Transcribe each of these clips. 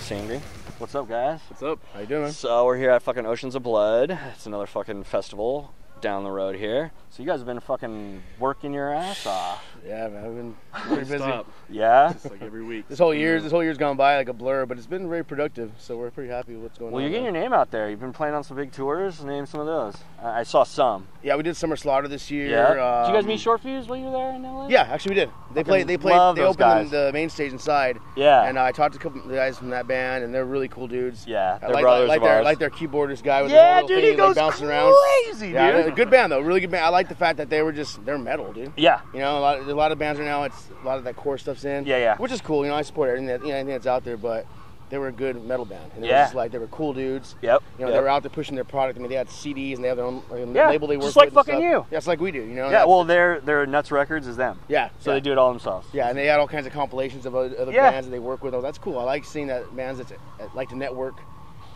Sangre. What's up, guys? What's up? How you doing, man? So we're here at fucking Oceans of Blood. It's another fucking festival down the road here. So you guys have been fucking working your ass off. Yeah, man, I've been pretty busy. Yeah? Just like every week. This whole year's gone by like a blur, but it's been very productive. So we're pretty happy with what's going on. Well, you're getting your name out there. You've been playing on some big tours. Name some of those. I saw some. Yeah, we did Summer Slaughter this year. Yeah. Did you guys meet Short Fuse while you were there in LA? Yeah, actually we did. They opened the main stage inside. Yeah. And I talked to a couple of the guys from that band, and they're really cool dudes. Yeah, they're brothers of ours. Like their keyboardist guy with the dude, he goes bouncing crazy, dude. Yeah, good band though, really good band. I like the fact that they're metal, dude. Yeah. You know, a lot of bands right now, it's a lot of that core stuff's in. Yeah. Which is cool. You know, I support anything that's out there, but they were a good metal band. And they were cool dudes. Yep. You know, they were out there pushing their product. I mean, they had CDs and they have their own label they work with. Just like fucking you. Yeah, it's like we do, you know. Yeah, well, their Nuts Records is them. Yeah. So they do it all themselves. Yeah, and they had all kinds of compilations of other bands that they work with. Oh, that's cool. I like seeing that bands that like to network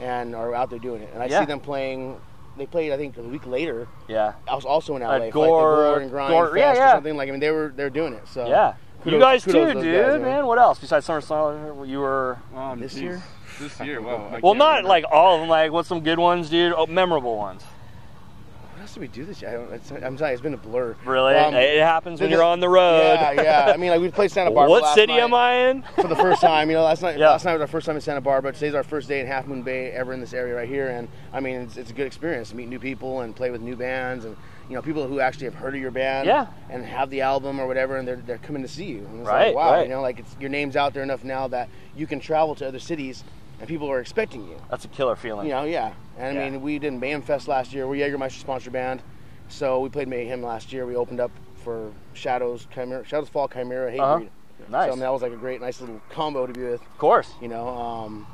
and are out there doing it. And I see them playing. They played, I think, a week later. Yeah. I was also in LA. Gore and Grind Fest or something. Like, I mean, they're doing it. So yeah. Kudos, you guys too, guys, dude, man. What else besides Summer Slaughter? You were this year. This year, wow. Well, not like all of them. Like, what's some good ones, dude? Oh, memorable ones. What else did we do this year? I'm sorry, it's been a blur. Really? It happens when you're on the road. Yeah. I mean, like we played Santa Barbara. What city am I in? For the first time, you know, last night was our first time in Santa Barbara. Today's our first day in Half Moon Bay ever in this area right here, and I mean, it's a good experience to meet new people and play with new bands and. You know, people who actually have heard of your band and have the album or whatever, and they're coming to see you. And it's like, wow, you know, like your name's out there enough now that you can travel to other cities and people are expecting you. That's a killer feeling. You know, And I mean, we did Mayhem Fest last year. We're Jägermeister sponsor band, so we played Mayhem last year. We opened up for Shadows Fall, Chimera, Hatebreed. Nice. So I mean, that was like a nice little combo to be with. Of course. You know,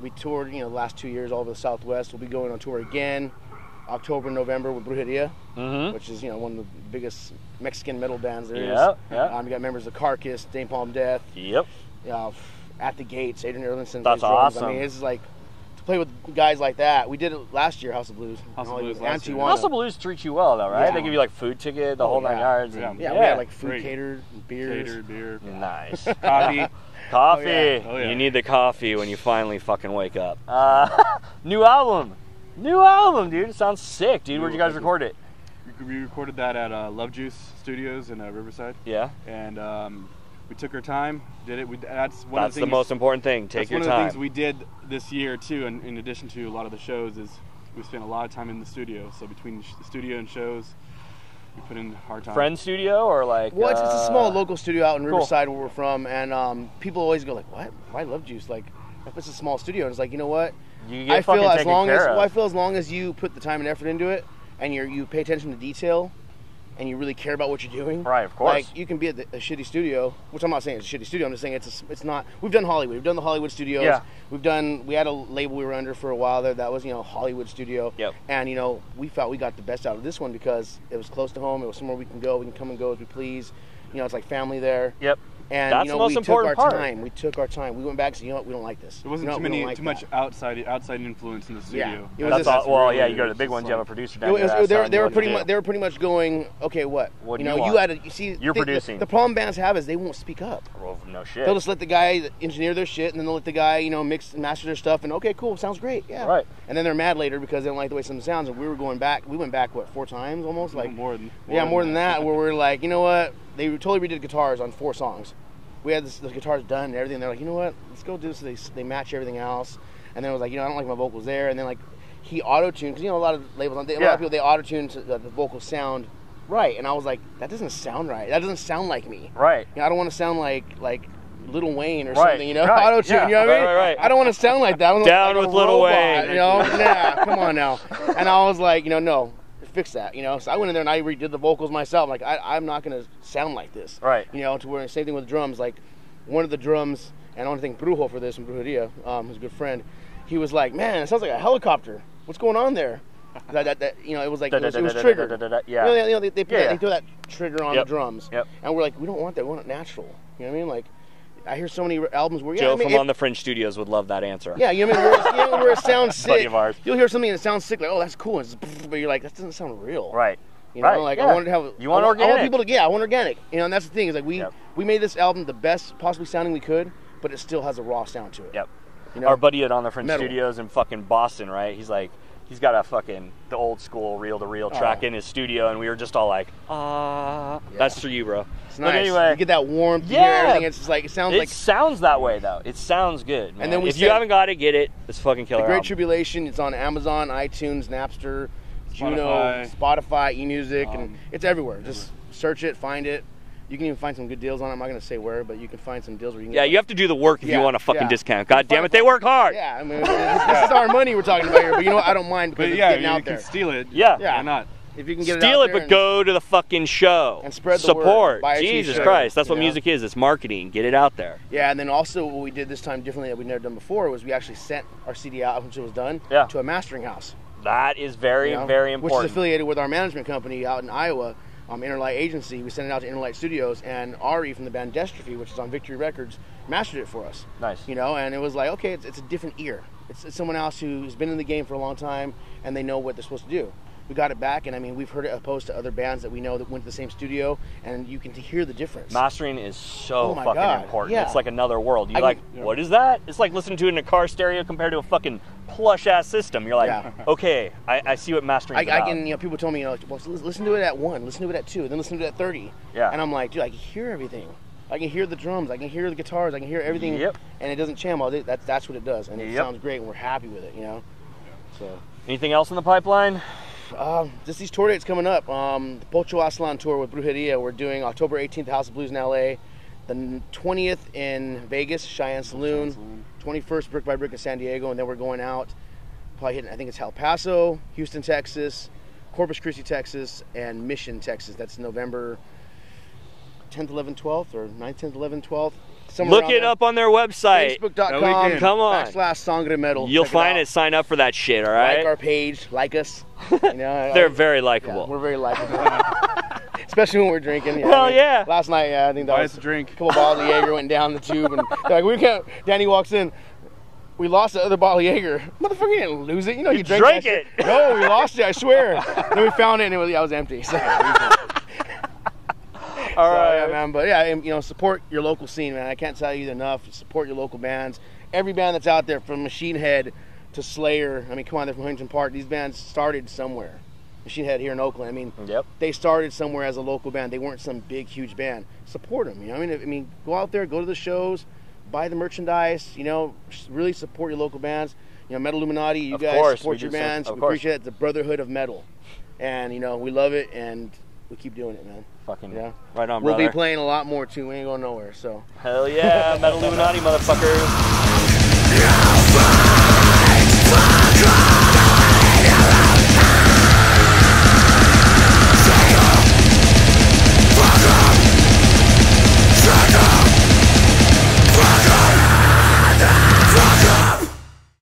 we toured, the last 2 years all over the Southwest. We'll be going on tour again. October, November with Brujeria, which is one of the biggest Mexican metal bands there is. Yeah. We got members of Carcass, Dame Palm Death. Yep. At the Gates, Adrian Erlinson. That's awesome. I mean, it's like to play with guys like that. We did it last year, House of Blues. House of Blues treats you well, though, right? Yeah. They give you like food ticket, the whole 9 yards. Yeah, we had like food catered, beers. Catered beer. Nice. Coffee. Coffee. Oh, yeah. You need the coffee when you finally fucking wake up. New album, dude. It sounds sick, dude. Where'd you guys record it? We recorded that at Love Juice Studios in Riverside. Yeah. And we took our time, did it. That's the most important thing. Take your time. One of the things we did this year too, and in addition to a lot of the shows, is we spent a lot of time in the studio. So between the studio and shows, we put in hard time. Friend studio or like? Well, it's a small local studio out in Riverside where we're from, and people always go like, "What? Why Love Juice? Like, it's a small studio." And it's like, you know what? I feel as long as you put the time and effort into it, and you pay attention to detail, and you really care about what you're doing. Right, of course. Like, you can be at a shitty studio, which I'm not saying it's a shitty studio. I'm just saying it's not. We've done Hollywood. We've done the Hollywood studios. Yeah. We had a label we were under for a while there that was Hollywood studio. Yep. And we felt we got the best out of this one because it was close to home. It was somewhere we can go. We can come and go as we please. It's like family there. Yep. And that's the most important part. We took our time. We went back and said, you know what, we don't like this. There wasn't too much outside influence in the studio. Yeah. That's all. Well, yeah, you go to the big ones. You have a producer down there. They were pretty much going, okay, what? What do you want? You're producing. The problem bands have is they won't speak up. Well, no shit. They'll just let the guy engineer their shit, and then they'll let the guy, mix and master their stuff, and okay, cool, sounds great, yeah. Right. And then they're mad later because they don't like the way something sounds. And we went back, what, 4 times almost? Like more than that. Where we're like, you know what? They totally redid guitars on 4 songs. We had the guitars done and everything. They're like, you know what? Let's go do this. So they match everything else. And then I was like, I don't like my vocals there. And then like he auto-tuned because a lot of labels, a lot of people they auto-tune to the vocals sound right. And I was like, that doesn't sound right. That doesn't sound like me. Right. I don't want to sound like Lil Wayne or something. Right. Auto-tune. Yeah. You know what I mean? Right. I don't want to sound like that. Down with Lil Wayne. Nah, come on now. And I was like, no. Fix that, So I went in there and I redid the vocals myself. Like I'm not gonna sound like this, right? To where same thing with drums. Like one of the drums, and I want to thank Brujo for this, and Brujeria, who's a good friend. He was like, "Man, it sounds like a helicopter. What's going on there?" It was like it was triggered. Yeah. They throw that trigger on the drums. Yep. And we're like, we don't want that. We want it natural. You know what I mean? Like I hear so many albums where Joe from On the Fringe Studios would love that answer. Yeah, where it sounds sick. Buddy of ours. You'll hear something and it sounds sick, like, oh, that's cool, but you're like, that doesn't sound real. Right. I wanted to have. You want organic? I want people to. Yeah, I want organic. And that's the thing is like we made this album the best possibly sounding we could, but it still has a raw sound to it. Yep. You know? Our buddy at On the Fringe Metal. Studios in fucking Boston, right? He's like, he's got a fucking, the old school reel-to-reel track in his studio, and we were just all like, that's for you, bro. It's nice. But anyway, you get that warmth. You hear everything. It's just like, it sounds that way, though. It sounds good, man. And then if you haven't got it, get it. It's fucking killer. The Great album. Tribulation, it's on Amazon, iTunes, Napster, Juno, Spotify, eMusic, and it's everywhere. Just search it, find it. You can even find some good deals on it. I'm not going to say where, but you can find some deals where you can get you have to do the work if you want a fucking discount. God damn it, they work hard. Yeah, I mean, this is our money we're talking about here, but you know what? I don't mind because it's getting out there. You can steal it. Yeah. Why not? If you can get steal it, but go to the fucking show and spread the support. Word. Jesus Christ, that's what music is. It's marketing. Get it out there. Yeah, and then also what we did this time differently that we'd never done before was we actually sent our CD out once it was done to a mastering house. That is very, very important. Which is affiliated with our management company out in Iowa, Interlight Agency. We sent it out to Interlight Studios, and Ari from the band Dystrophy, which is on Victory Records, mastered it for us. Nice. You know, and it was like, okay, it's a different ear. It's someone else who's been in the game for a long time, and they know what they're supposed to do. We got it back, and I mean, we've heard it opposed to other bands that we know that went to the same studio, and you can hear the difference. Mastering is so fucking important. Yeah. It's like another world. You're what is that? It's like listening to it in a car stereo compared to a fucking plush-ass system. You're like, okay, I see what mastering is about. I can, people told me, well, listen to it at 1, listen to it at 2, then listen to it at 30. Yeah. And I'm like, dude, I can hear everything. I can hear the drums, I can hear the guitars, I can hear everything, and it doesn't channel. That's what it does, and it sounds great, and we're happy with it, you know. So. Anything else in the pipeline? Just these tour dates coming up. The Pocho Aslan tour with Brujeria. We're doing October 18th, House of Blues in LA. The 20th in Vegas, Cheyenne Saloon. 21st, Brick by Brick in San Diego. And then we're going out, probably hitting, I think it's El Paso, Houston, Texas, Corpus Christi, Texas, and Mission, Texas. That's November 10th, 11th, 12th, or 9th, 10th, 11th, 12th. Look it up on their website. Facebook.com. Come on. /Sangre Metal. You'll find it. Sign up for that shit, all right? Like our page. Like us. You know, they're very likable. Yeah, we're very likable. Especially when we're drinking. Hell yeah. Last night, I think that was a drink. A couple bottles of Jaeger went down the tube. And like, we can't. Danny walks in. We lost the other bottle of Jaeger. Motherfucker, you didn't lose it. You know, you drank it. No, we lost it, I swear. Then we found it, and it was empty. So. All right, yeah, man. But yeah, support your local scene, man. I can't tell you enough. Support your local bands. Every band that's out there, from Machine Head to Slayer. I mean, come on, they're from Huntington Park. These bands started somewhere. Machine Head here in Oakland. I mean, they started somewhere as a local band. They weren't some big, huge band. Support them. You know, I mean, go out there, go to the shows, buy the merchandise. You know, really support your local bands. You know, Metalluminati. You guys support your bands. We appreciate it. It's the brotherhood of metal, and we love it, and we keep doing it, man. Fucking right on, We'll brother. be playing a lot more too. We ain't going nowhere. So hell yeah, Metalluminati, motherfuckers.